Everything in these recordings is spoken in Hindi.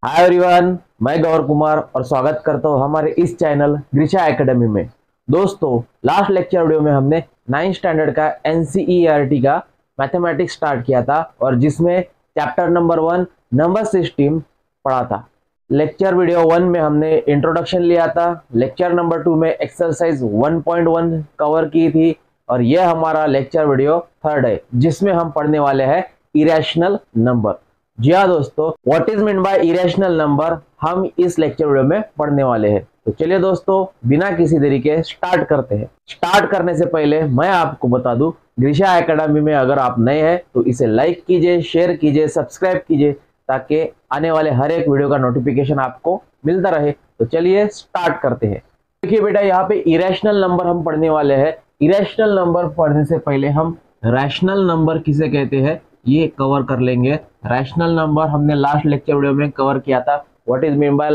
हाय एवरीवन, मैं गौर कुमार और स्वागत करता हूँ हमारे इस चैनल ग्रिशा एकेडमी में। दोस्तों, लास्ट लेक्चर वीडियो में हमने 9th स्टैंडर्ड का एनसीईआरटी का मैथमेटिक्स स्टार्ट किया था और जिसमें चैप्टर नंबर 1 नंबर सिस्टम पढ़ा था। लेक्चर वीडियो 1 में हमने इंट्रोडक्शन लिया था, लेक्चर नंबर 2 में एक्सरसाइज 1.1 कवर की थी और यह हमारा लेक्चर वीडियो 3rd है जिसमें हम पढ़ने वाले हैं इरेशनल नंबर। जी हाँ दोस्तों, what is mean by irrational number हम इस लेक्चर वीडियो में पढ़ने वाले हैं। तो चलिए दोस्तों, बिना किसी देरी के स्टार्ट करते हैं। स्टार्ट करने से पहले मैं आपको बता दूं, ग्रिशा एकेडमी में अगर आप नए हैं तो इसे लाइक कीजिए, शेयर कीजिए, सब्सक्राइब कीजिए ताकि आने वाले हर एक वीडियो का नोटिफिकेशन आपको मिलता रहे। तो चलिए स्टार्ट करते हैं। देखिए बेटा, यहाँ पे इरेशनल नंबर हम पढ़ने वाले हैं। इरेशनल नंबर पढ़ने से पहले हम रैशनल नंबर किसे कहते हैं ये कवर कर लेंगे। रैशनल नंबर हमने लास्ट लेक्चर वीडियो में कवर किया था, what is mean by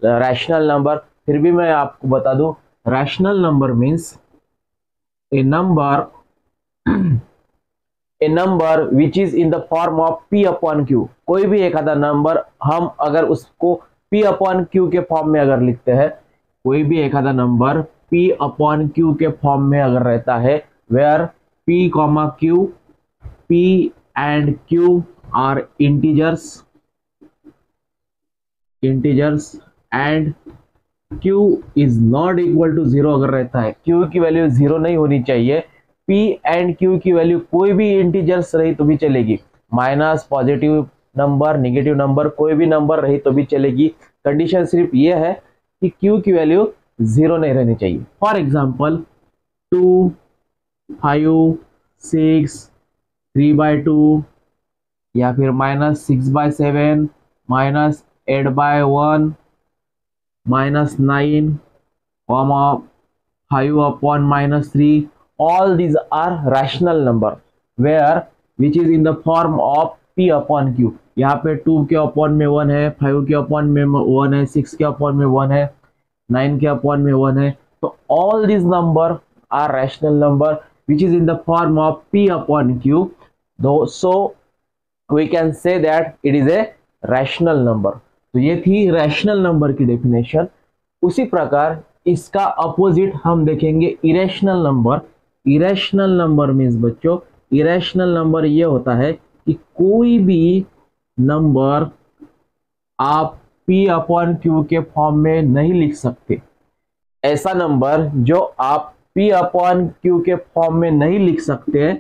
rational number. फिर भी मैं आपको बता दूं, rational number means A number which is in the form of p upon q। कोई भी एक आधा नंबर हम अगर उसको p अपॉन q के फॉर्म में अगर लिखते हैं, कोई भी एक आधा नंबर p अपॉन q के फॉर्म में अगर रहता है, where p, q, p and q are integers and q is not equal to 0 अगर रहता है, q की वैल्यू 0 नहीं होनी चाहिए। p and q की वैल्यू कोई भी इंटीजर्स रही तो भी चलेगी, minus, positive number, negative number, कोई भी नंबर रही तो भी चलेगी। कंडीशन सिर्फ ये है कि q की वैल्यू 0 नहीं रहनी चाहिए। फॉर एग्जाम्पल 2, 5, 6, 3/2 या फिर -6/7, -8/1, -9, 5/-3। all these are rational number where which is in the form of p upon q। यहाँ पे 2 के अपॉन में 1 है, 5 के अपॉन में 1 है, 6 के अपॉन में 1 है, 9 के अपॉन में 1 है। तो all these number are rational number which is in the form of p upon q, though so we can say that it is a rational number। तो ये थी रैशनल नंबर की डेफिनेशन। उसी प्रकार इसका अपोजिट हम देखेंगे irrational number. Irrational number means बच्चों, इरेशनल नंबर ये होता है कि कोई भी नंबर आप p अपॉन q के फॉर्म में नहीं लिख सकते। ऐसा नंबर जो आप p अपॉन q के फॉर्म में नहीं लिख सकते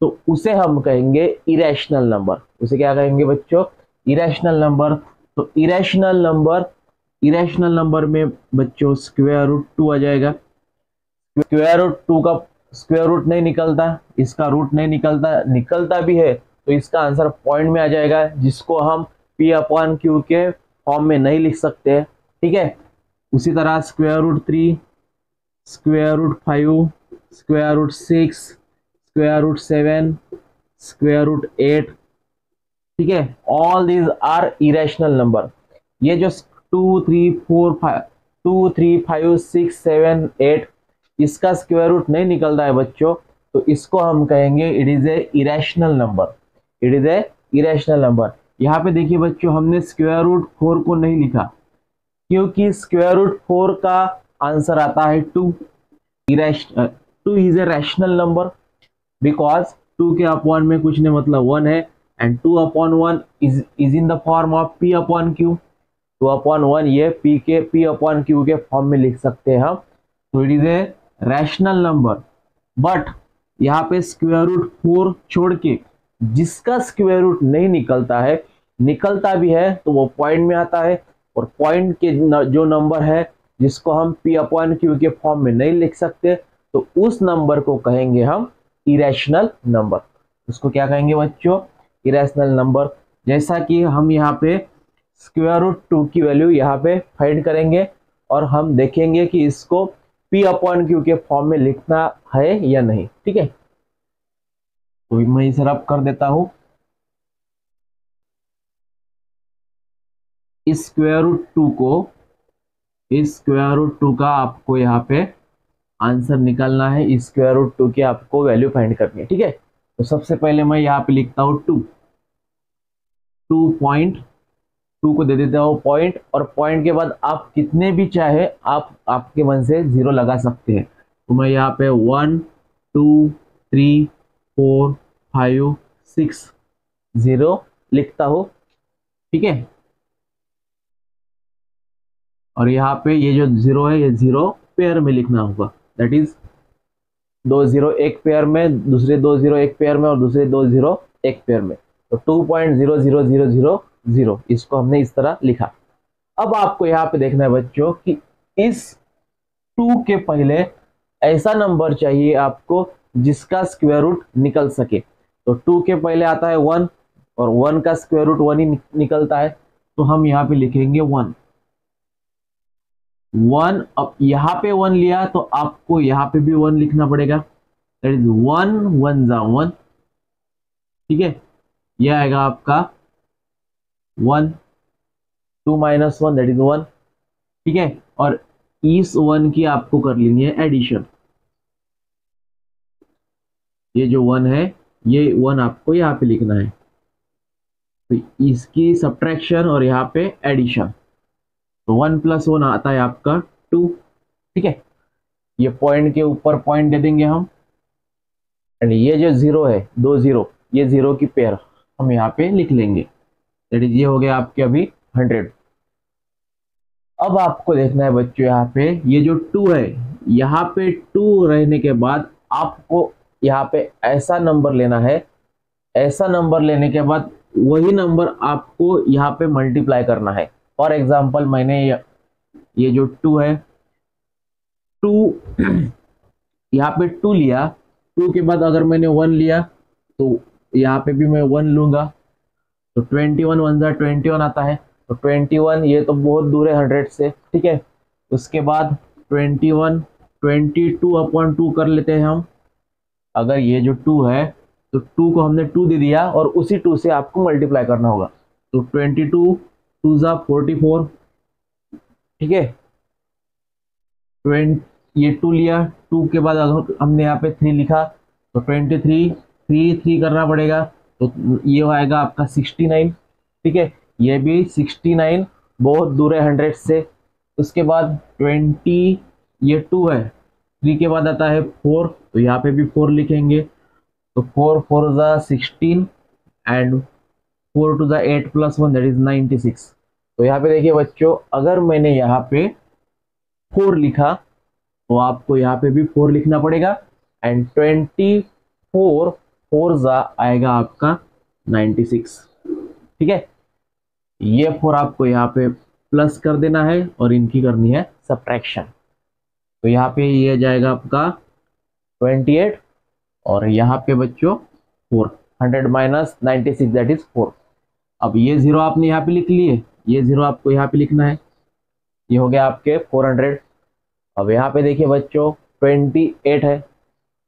तो उसे हम कहेंगे इरेशनल नंबर। उसे क्या कहेंगे बच्चों? Irrational number. तो इरेशनल नंबर में बच्चों स्क्वायर रूट 2 आ जाएगा। स्क्वायर रूट 2 का स्क्वायर रूट नहीं निकलता, इसका रूट नहीं निकलता, निकलता भी है तो इसका आंसर पॉइंट में आ जाएगा, जिसको हम p अपॉन q के फॉर्म में नहीं लिख सकते। ठीक है। उसी तरह square root 3, square root 5, square root 6, square root 7, square root 8। ठीक है। All these are irrational number. ये जो 2, 3, 4, 5, 2, 3, 5, 6, 7, 8 इसका स्क्वायर रूट नहीं निकलता है बच्चों, तो इसको हम कहेंगे it is A irrational number. It is A irrational number. यहाँ पे देखिए बच्चों, हमने स्क्वायर रूट 4 को नहीं लिखा क्योंकि स्क्वायर रूट 4 का आंसर आता है 2। 2 is a rational number because 2 के अपॉन में कुछ नहीं मतलब 1 है and 2 upon 1 is in the form of p upon q। 2 upon 1 ये p अपॉन q के फॉर्म में लिख सकते हैं हम। तो it is a rational number. But यहाँ पे स्क्वायर रूट 4 छोड़ के जिसका स्क्वायर रूट नहीं निकलता है, निकलता भी है तो वो पॉइंट में आता है, और पॉइंट के जो नंबर है जिसको हम p अपॉन q के फॉर्म में नहीं लिख सकते तो उस नंबर को कहेंगे हम इरेशनल नंबर। उसको क्या कहेंगे बच्चों? Irrational number. जैसा कि हम यहाँ पे स्क्वायर रूट 2 की वैल्यू यहाँ पे फाइंड करेंगे और हम देखेंगे कि इसको p अपॉन q के फॉर्म में लिखना है या नहीं। ठीक है। तो मैं इसे रब कर देता हूं। इस स्क्वायर रूट 2 का आपको यहाँ पे आंसर निकालना है। इस स्क्वायर रूट 2 की आपको वैल्यू फाइंड करनी है। ठीक है। तो सबसे पहले मैं यहाँ पे लिखता हूँ 2 2 टू को दे देते हो पॉइंट, और पॉइंट के बाद आप कितने भी चाहे आप आपके मन से जीरो लगा सकते हैं। तो मैं यहाँ पे 1 2 3 4 5 6 0 लिखता हूँ, ठीक है। और यहाँ पे ये जो जीरो है ये जीरो पेयर में लिखना होगा, दैट इज दो जीरो एक पेयर में, दूसरे दो जीरो एक पेयर में, और दूसरे दो जीरो एक पेयर में। तो 2.0000 इसको हमने इस तरह लिखा। अब आपको यहाँ पे देखना है बच्चों कि इस टू के पहले ऐसा नंबर चाहिए आपको जिसका स्क्वायर रूट निकल सके। तो टू के पहले आता है 1, और 1 का स्क्वायर रूट 1 ही निकलता है, तो हम यहाँ पे लिखेंगे 1। अब यहाँ पे 1 लिया तो आपको यहाँ पे भी 1 लिखना पड़ेगा, दैट इज 1 1 जा 1, ठीक है। यह आएगा आपका 1, 2 माइनस 1 दैट इज 1, ठीक है। और इस 1 की आपको कर लेनी है एडिशन। ये जो 1 है ये 1 आपको यहाँ पे लिखना है, तो इसकी सब्ट्रैक्शन और यहाँ पे एडिशन। तो 1 + 1 आता है आपका 2, ठीक है। ये पॉइंट के ऊपर पॉइंट दे देंगे हम, एंड ये जो जीरो है, दो जीरो, ये जीरो की पेयर हम यहाँ पे लिख लेंगे, दैट इज ये हो गया आपके अभी 100। अब आपको देखना है बच्चों यहाँ पे ये जो 2 है, यहाँ पे 2 रहने के बाद आपको यहाँ पे ऐसा नंबर लेना है, ऐसा नंबर लेने के बाद वही नंबर आपको यहाँ पे मल्टीप्लाई करना है। फॉर एग्जाम्पल मैंने ये जो 2 है, 2 यहाँ पे 2 लिया, 2 के बाद अगर मैंने 1 लिया तो यहाँ पे भी मैं 1 लूंगा, तो 21 1 जा 21 आता है। तो 21 ये तो बहुत दूर है 100 से, ठीक है। उसके बाद 21 22/2 कर लेते हैं हम। अगर ये जो 2 है तो 2 को हमने 2 दे दिया और उसी 2 से आपको मल्टीप्लाई करना होगा। तो 22 2 जा 44, ठीक है। 20 ये 2 लिया, 2 के बाद अगर हमने यहाँ पे 3 लिखा तो 23 3 करना पड़ेगा, तो ये आएगा आपका 69, ठीक है। ये भी 69 बहुत दूर है 100 से। उसके बाद 20 ये 2 है, 3 के बाद आता है 4, तो यहाँ पे भी 4 लिखेंगे। तो 4 4 जा 16 एंड 4 2 जा 8 + 1 दैट इज 96। तो यहाँ पे देखिए बच्चों, अगर मैंने यहाँ पे 4 लिखा तो आपको यहाँ पे भी 4 लिखना पड़ेगा, एंड 24 4 जा आएगा आपका 96, ठीक है। ये 4 आपको यहाँ पे प्लस कर देना है और इनकी करनी है सब्ट्रैक्शन। तो यहाँ पे ये जाएगा आपका 28, और यहाँ पे बच्चों 4, 100 - 96 दैट इज 4। अब ये जीरो आपने यहाँ पे लिख लिए, ये जीरो आपको यहाँ पे लिखना है, ये हो गया आपके 400। अब यहाँ पे देखिए बच्चों 28 है,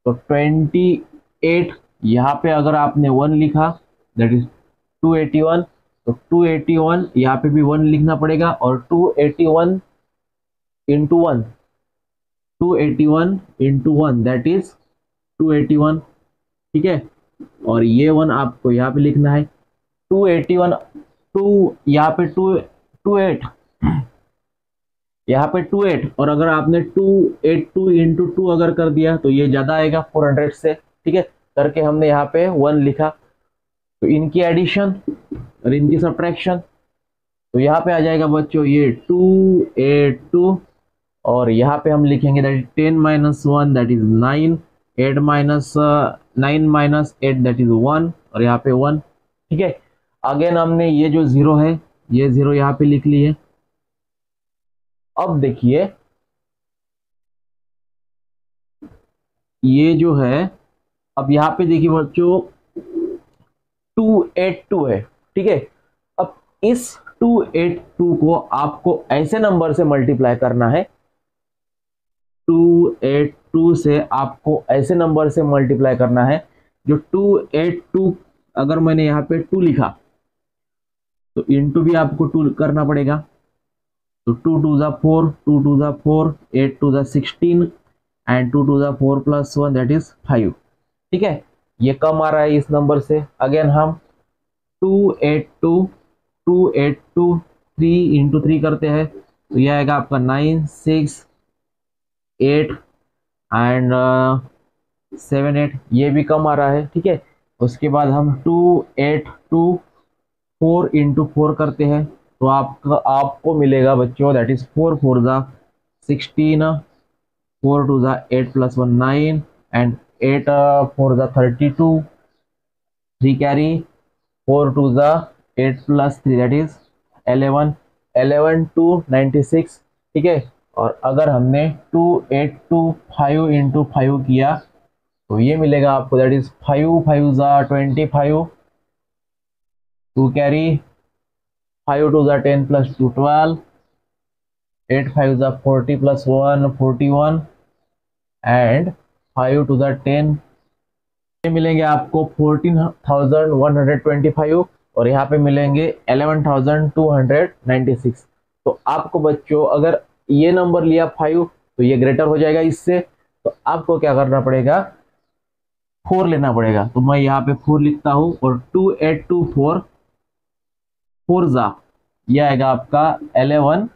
तो 28 यहाँ पे अगर आपने 1 लिखा दैट इज 281, तो 281 यहाँ पे भी 1 लिखना पड़ेगा, और 281 इंटू 1, 281 इंटू 1 दैट इज 281, ठीक है। और ये 1 आपको यहाँ पे लिखना है, 281 2 यहाँ पे 28 यहाँ पे 28, और अगर आपने 282 इंटू 2 अगर कर दिया तो ये ज्यादा आएगा 400 से, ठीक है। करके हमने यहाँ पे 1 लिखा, तो इनकी एडिशन और इनकी सब्ट्रैक्शन, तो यहाँ पे आ जाएगा बच्चों ये 282, और यहाँ पे हम लिखेंगे that 10 - 1 that is 9, 8 - 9 - 8 that is 1, और यहाँ पे 1, ठीक है। अगेन हमने ये जो जीरो है ये जीरो यहाँ पे लिख लिए। अब देखिए ये जो है, अब यहाँ पे देखिए बच्चों 282 है, ठीक है। अब इस 282 को आपको ऐसे नंबर से मल्टीप्लाई करना है, 282 से आपको ऐसे नंबर से मल्टीप्लाई करना है जो 282, अगर मैंने यहाँ पे 2 लिखा तो इंटू भी आपको 2 करना पड़ेगा। तो 2 2 जा 4, 2 2 जा 4, 8 2 जा 16 एंड 2 2 जा 4 + 1 दैट इज 5, ठीक है। ये कम आ रहा है इस नंबर से। अगेन हम 282 3 इंटू 3 करते हैं तो यह आएगा आपका 9 6 8 एंड 7 8, ये भी कम आ रहा है, ठीक है। उसके बाद हम 2 8 2 4 इंटू 4 करते हैं तो आपको मिलेगा बच्चों, दैट इज 4 4 ज़ा 16, 4 2 ज़ा 8 प्लस 1 9 एंड 8 4 ज़ा 32, 3 कैरी, 4 2 ज़ा 8 प्लस 3 दैट इज 11, 11 2 96, ठीक है। और अगर हमने 2 8 2 5 इंटू 5 किया तो ये मिलेगा आपको, दैट इज 5 5 ज़ा 25, 2 कैरी, 5 2 ज़ा 10 प्लस 2 12, 8 5 ज़ा 40 प्लस 1 41 एंड 5 2 ज़ा 10, ये मिलेंगे आपको 14,125 और यहाँ पे मिलेंगे 11,296। तो आपको बच्चों अगर ये नंबर लिया 5 तो ये ग्रेटर हो जाएगा इससे, तो आपको क्या करना पड़ेगा, 4 लेना पड़ेगा। तो मैं यहाँ पे 4 लिखता हूँ और 2 8 2 4 4 ज़ा यह आएगा आपका 11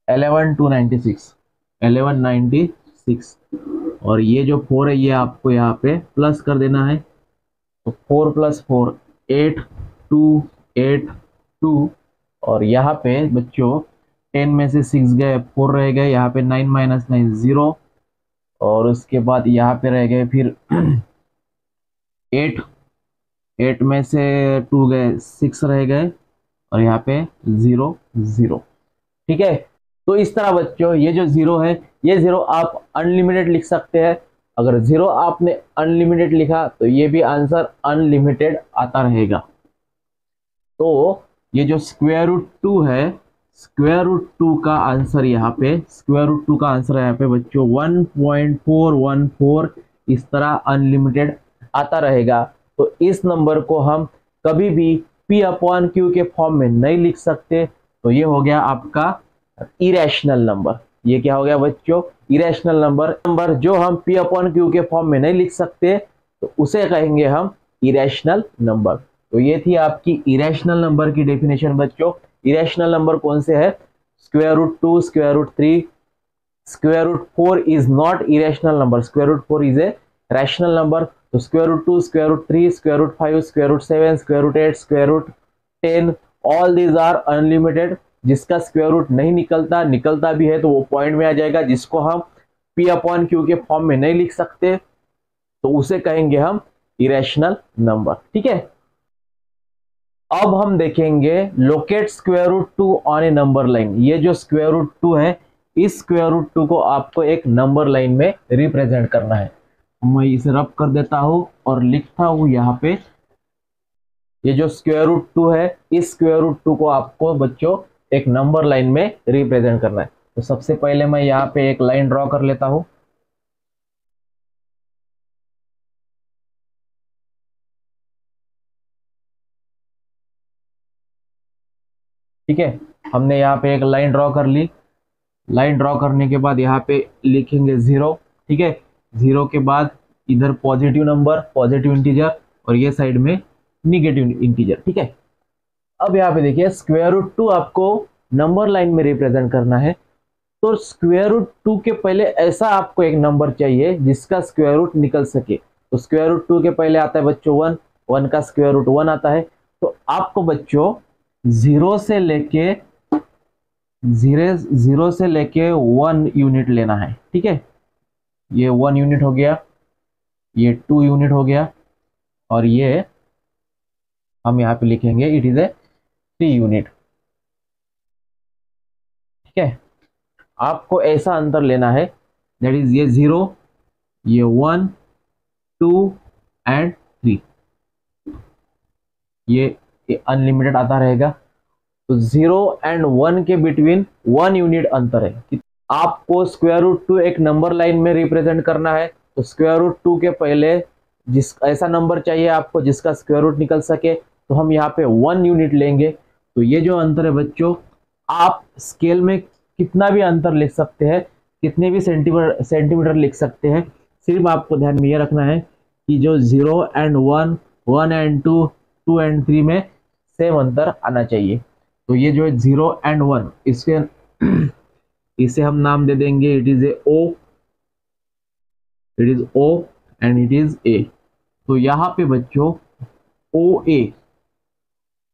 296 1196 और ये जो 4 है ये आपको यहाँ पे प्लस कर देना है। तो 4 प्लस 4 8 2 8 2 और यहाँ पे बच्चों 10 में से 6 गए, 4 रह गए, यहाँ पे 9 माइनस 9 0 और उसके बाद यहाँ पे रह गए फिर 8 8 में से 2 गए, 6 रह गए और यहाँ पे 0 0, ठीक है। तो इस तरह बच्चों ये जो 0 है ये 0 आप अनलिमिटेड लिख सकते हैं। अगर 0 आपने अनलिमिटेड लिखा तो ये भी आंसर अनलिमिटेड आता रहेगा। तो ये जो स्क्वायर रूट 2 है, स्क्वायर रूट 2 का आंसर यहाँ पे, स्क्वायर रूट 2 का आंसर यहाँ पे बच्चों 1.414 इस तरह अनलिमिटेड आता रहेगा। तो इस नंबर को हम कभी भी P अपॉन Q के फॉर्म में नहीं लिख सकते। तो ये हो गया आपका इरेशनल नंबर। ये क्या हो गया बच्चों, इरेशनल नंबर जो हम P अपॉन Q के फॉर्म में नहीं लिख सकते तो उसे कहेंगे हम इरेशनल नंबर। तो ये थी आपकी इरेशनल नंबर की डेफिनेशन बच्चों। इरेशनल नंबर कौन से है, square root 2, square root 3, square root 4 is not irrational number, square root 4 is a rational number. तो square root 2, square root 3, square root 5, square root 7, square root 8, square root 10, all these are unlimited. जिसका स्क्वायर रूट नहीं निकलता भी है तो वो पॉइंट में आ जाएगा। जिसको हम P अपॉन Q के फॉर्म में नहीं लिख सकते तो उसे कहेंगे हम इरेशनल नंबर, ठीक है। अब हम देखेंगे locate square root 2 on a number line. ये जो स्क्वायर रूट 2 है इस स्क्वायर रूट 2 को आपको एक नंबर लाइन में रिप्रेजेंट करना है। मैं इसे रब कर देता हूं और लिखता हूं यहाँ पे, ये जो स्क्वायर रूट 2 है इस स्क्वायर रूट 2 को आपको बच्चों एक नंबर लाइन में रिप्रेजेंट करना है। तो सबसे पहले मैं यहाँ पे एक लाइन ड्रॉ कर लेता हूं। ठीक है, हमने यहाँ पे एक लाइन ड्रॉ कर ली। लाइन ड्रॉ करने के बाद यहाँ पे लिखेंगे 0, ठीक है। 0 के बाद इधर पॉजिटिव नंबर, पॉजिटिव इंटीजर और ये साइड में निगेटिव इंटीजर, ठीक है। अब यहाँ पे देखिए स्क्वायर रूट 2 आपको नंबर लाइन में रिप्रेजेंट करना है। तो स्क्वायर रूट 2 के पहले ऐसा आपको एक नंबर चाहिए जिसका स्क्वायर रूट निकल सके। तो स्क्वायर रूट 2 के पहले आता है बच्चों 1, 1 का स्क्वायर रूट 1 आता है। तो आपको बच्चों 0 से लेके 1 यूनिट लेना है, ठीक है। ये 1 यूनिट हो गया, ये 2 यूनिट हो गया और ये हम यहाँ पे लिखेंगे इट इज ए 3 यूनिट, ठीक है। आपको ऐसा अंतर लेना है, दैट इज ये 0, ये 1 2 एंड 3, ये अनलिमिटेड आता रहेगा। तो 0 एंड 1 के बिटवीन 1 यूनिट अंतर है। आपको स्क्वायर रूट 2 एक नंबर लाइन में रिप्रेजेंट करना है। तो स्क्वायर रूट 2 के पहले ऐसा नंबर चाहिए आपको जिसका स्क्वायर रूट निकल सके। तो हम यहाँ पे 1 यूनिट लेंगे। तो ये जो अंतर है बच्चों, आप स्केल में कितना भी अंतर लिख सकते हैं, कितने भी सेंटीमीटर लिख सकते हैं। सिर्फ आपको ध्यान में ये रखना है कि जो 0 एंड 1, 1 एंड 2, 2 एंड 3 में सेम अंतर आना चाहिए। तो ये जो है 0 and 1, इसके इसे हम नाम दे देंगे it is A O, it is O and it is A. तो यहाँ पे बच्चों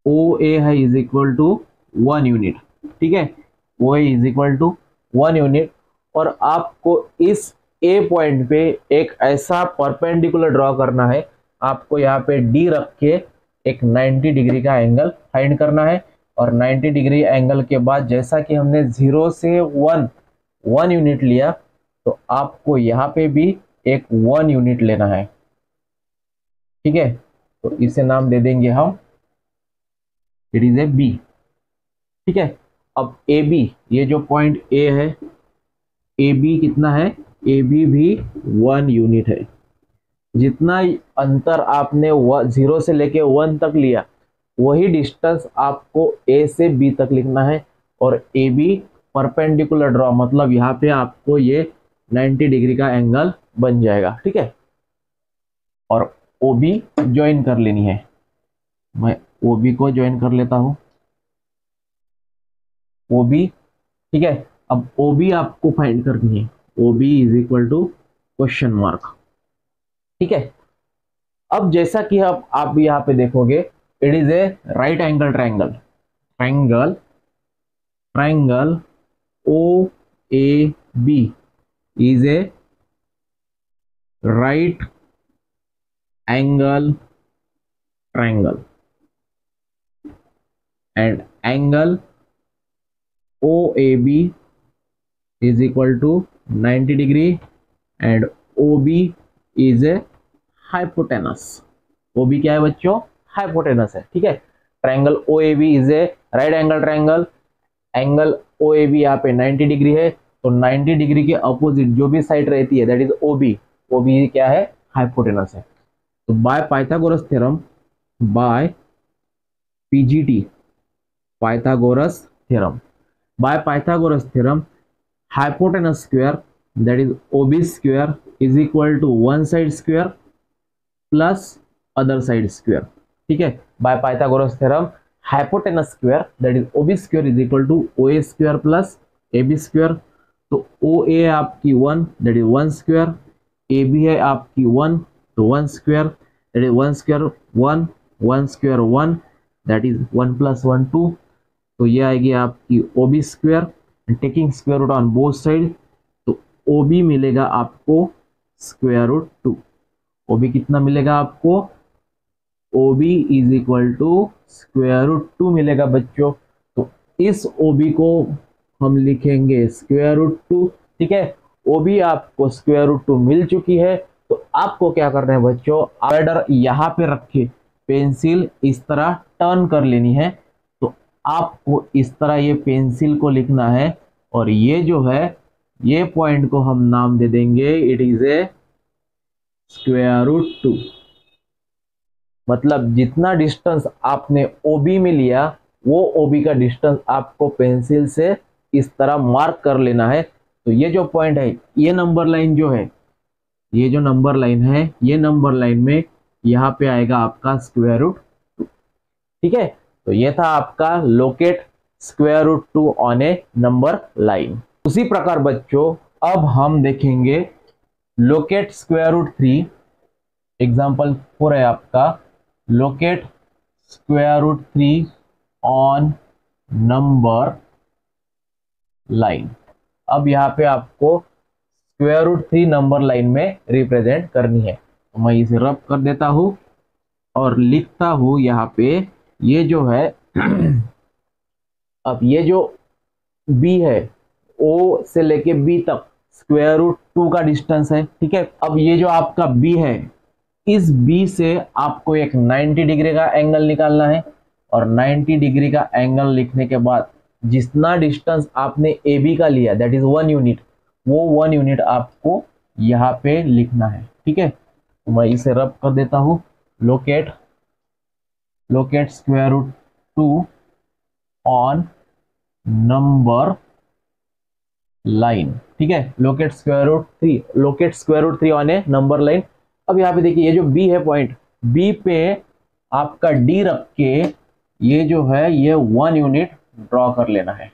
ओ ए है इज इक्वल टू 1 यूनिट, ठीक है, ओ ए इज इक्वल टू 1 यूनिट। और आपको इस ए पॉइंट पे एक ऐसा परपेंडिकुलर ड्रॉ करना है, आपको यहाँ पे डी रख के एक 90 डिग्री का एंगल फाइंड करना है। और 90 डिग्री एंगल के बाद जैसा कि हमने 0 से 1 यूनिट लिया, तो आपको यहाँ पे भी एक 1 यूनिट लेना है, ठीक है। तो इसे नाम दे देंगे हम, इट इज ए बी, ठीक है। अब ए बी, ये जो पॉइंट ए है, ए बी कितना है, ए बी भी 1 यूनिट है। जितना अंतर आपने 0 से लेके 1 तक लिया, वही डिस्टेंस आपको ए से बी तक लिखना है। और ए बी परपेंडिकुलर ड्रॉ, मतलब यहाँ पे आपको ये 90 डिग्री का एंगल बन जाएगा, ठीक है। और ओ बी ज्वाइन कर लेनी है, मैं ओ बी को ज्वाइन कर लेता हूं, ओ बी, ठीक है। अब ओ बी आपको फाइंड करनी है, O B is equal to question mark, ठीक है। अब जैसा कि आप यहाँ पे देखोगे, it is a right angle triangle O A B is a right angle triangle and angle OAB is equal to 90 degree and OB is a hypotenuse। OB क्या है बच्चों, हाइपोटेनस है, ठीक है। Triangle OAB is a right angle triangle, angle OAB यहाँ पे 90 डिग्री है, तो 90 डिग्री के अपोजिट जो भी साइड रहती है दैट इज OB, OB क्या है, हाइपोटेनस है। तो by Pythagoras theorem, by PGT, Pythagoras theorem, by Pythagoras theorem, hypotenuse square that is OB square is equal to one side square plus other side square, ठीक है। by Pythagoras theorem, hypotenuse square that is OB square is equal to OA square plus AB square। तो OA है आपकी 1 that is 1 square, AB है आपकी 1 तो 1 square that is 1 square 1, 1 square 1 that is 1 plus 1 2। तो ये आएगी आपकी OB square, taking square root on both side, तो OB मिलेगा आपको स्क्वायर रूट 2। OB कितना मिलेगा आपको, OB is equal to square root 2 मिलेगा बच्चों। तो इस OB को हम लिखेंगे स्क्वायर रूट 2, ठीक है। OB आपको स्क्वायर रूट 2 मिल चुकी है, तो आपको क्या करना है बच्चों, ऑर्डर यहाँ पे रखे, पेंसिल इस तरह टर्न कर लेनी है। आपको इस तरह ये पेंसिल को लिखना है, और ये जो है ये पॉइंट को हम नाम दे देंगे it is A square root 2। मतलब जितना डिस्टेंस आपने OB में लिया, वो OB का डिस्टेंस आपको पेंसिल से इस तरह मार्क कर लेना है। तो ये जो पॉइंट है, ये नंबर लाइन जो है, ये जो नंबर लाइन है, ये नंबर लाइन में यहाँ पे आएगा आपका स्क्वायर रूट 2, ठीक है। तो ये था आपका locate square root 2 on a number line. उसी प्रकार बच्चों अब हम देखेंगे लोकेट स्क्वायर रूट 3, एग्जाम्पल 4 है आपका, locate square root 3 on number line. अब यहाँ पे आपको स्क्वायर रूट 3 नंबर लाइन में रिप्रेजेंट करनी है, तो मैं इसे रब कर देता हूं और लिखता हूं यहाँ पे, ये जो है अब ये जो B है, O से लेके B तक स्क्वायर रूट 2 का डिस्टेंस है, ठीक है। अब ये जो आपका B है, इस B से आपको एक 90 डिग्री का एंगल निकालना है, और 90 डिग्री का एंगल लिखने के बाद जितना डिस्टेंस आपने AB का लिया दैट इज 1 यूनिट, वो 1 यूनिट आपको यहाँ पे लिखना है, ठीक है। तो मैं इसे रब कर देता हूँ, locate square root 2 on number line, ठीक है। Locate square root 3 on a number line. अब यहाँ पे देखिए, ये जो B है पॉइंट, B पे आपका D रख के ये जो है ये 1 यूनिट ड्रॉ कर लेना है।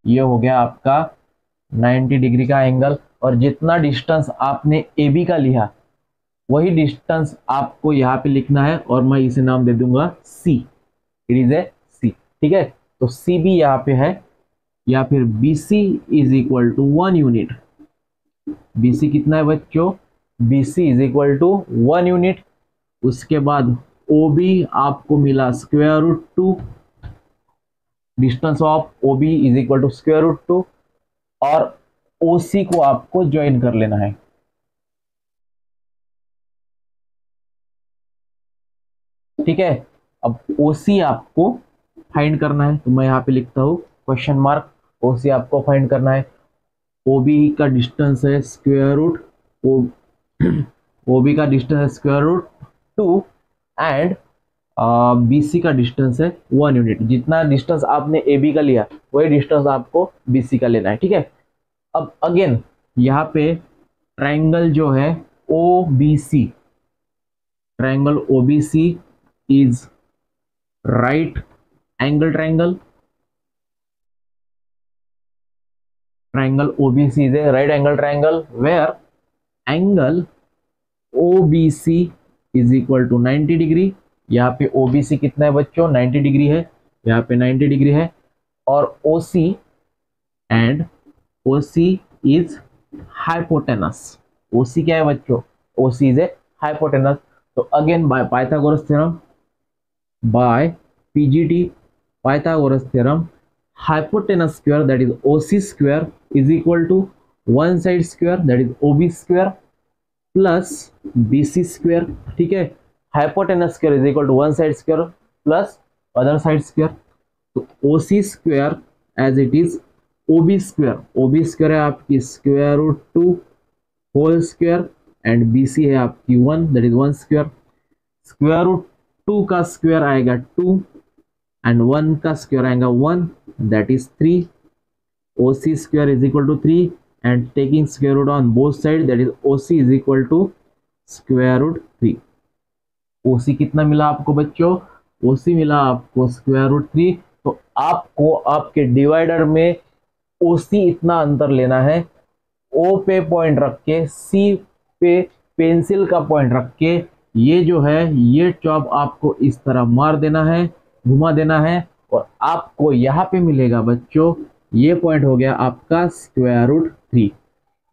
ये हो गया आपका 90 डिग्री का एंगल, और जितना डिस्टेंस आपने ए बी का लिया वही डिस्टेंस आपको यहाँ पे लिखना है, और मैं इसे नाम दे दूंगा सी। इट इज ए सी, ठीक है। तो सी बी यहाँ पे है, या फिर B C is equal to 1 unit. B C कितना है बच्चों? B C is equal to 1 unit. उसके बाद ओ बी आपको मिला square root 2, distance of O B is equal to square root 2, और ओ सी को आपको ज्वाइन कर लेना है। ठीक है, अब ओ सी आपको फाइंड करना है, तो मैं यहाँ पे लिखता हूँ क्वेश्चन मार्क। ओ सी आपको फाइंड करना है। ओ बी का डिस्टेंस है स्क्वायर रूट ओ बी का डिस्टेंस है square root 2, and B C का डिस्टेंस है 1 यूनिट। जितना डिस्टेंस आपने ए बी का लिया वही डिस्टेंस आपको बी सी का लेना है, ठीक है। अब अगेन यहाँ पे ट्राइंगल जो है O B C, triangle O B C is right angle triangle. Triangle OBC is a right angle triangle where angle OBC is equal to 90 degree. यहाँ पे OBC कितना है बच्चों? 90 डिग्री है, यहाँ पे 90 डिग्री है। और OC and OC is hypotenuse. OC क्या है बच्चों? OC is a hypotenuse. तो again by Pythagoras theorem, by PGT Pythagoras theorem, hypotenuse square that is OC square is equal to one side square that is OB square plus BC square। ठीक है, hypotenuse square is equal to one side square plus other side square। तो OC square as it is OB square, OB square है आपकी square root 2 whole square, and BC है आपकी 1 that is 1 square. Square root 2 का स्क्वायर आएगा 2, एंड 1 का स्क्वायर आएगा 1 that is 3। OC square is equal to 3, and taking square root on both sides that is OC is equal to square root 3। OC कितना मिला आपको बच्चों? OC मिला आपको स्क्वायर रूट 3। तो आपको आपके डिवाइडर में OC इतना अंतर लेना है, O पे पॉइंट रख के, C पे पेंसिल का पॉइंट रख के, ये जो है ये चॉप आपको इस तरह मार देना है, घुमा देना है, और आपको यहाँ पे मिलेगा बच्चों, ये पॉइंट हो गया आपका स्क्वायर रूट 3।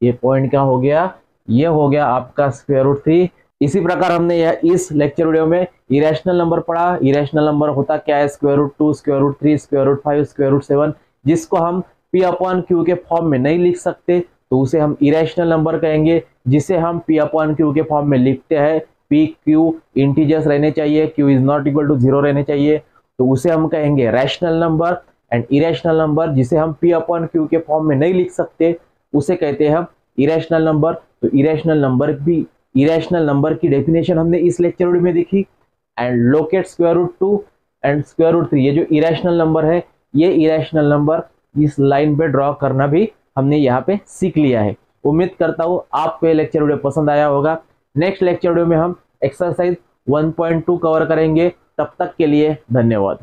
ये पॉइंट क्या हो गया? ये हो गया आपका स्क्वायर रूट 3। इसी प्रकार हमने यह इस लेक्चर वीडियो में इरेशनल नंबर पढ़ा। इरेशनल नंबर होता क्या है? Square root 2, square root 3, square root 5, square root 7। जिसको हम P अपॉन Q के फॉर्म में नहीं लिख सकते तो उसे हम इरेशनल नंबर कहेंगे। जिसे हम P अपॉन Q के फॉर्म में लिखते हैं, P Q इंटीजर्स रहने चाहिए, Q is not equal to 0 रहने चाहिए, तो उसे हम कहेंगे rational number. And irrational number जिसे हम P अपॉन Q के फॉर्म में नहीं लिख सकते उसे कहते हैं हम इरेशनल नंबर। तो इरेशनल नंबर की डेफिनेशन हमने इस लेक्चर वीडियो में देखी। And locate square root 2 and square root 3, ये जो इरेशनल नंबर है, ये इरेशनल नंबर इस लाइन पे ड्रॉ करना भी हमने यहाँ पे सीख लिया है। उम्मीद करता हूँ आपको ये लेक्चर वीडियो पसंद आया होगा। नेक्स्ट लेक्चर वीडियो में हम एक्सरसाइज 1.2 कवर करेंगे। तब तक के लिए धन्यवाद।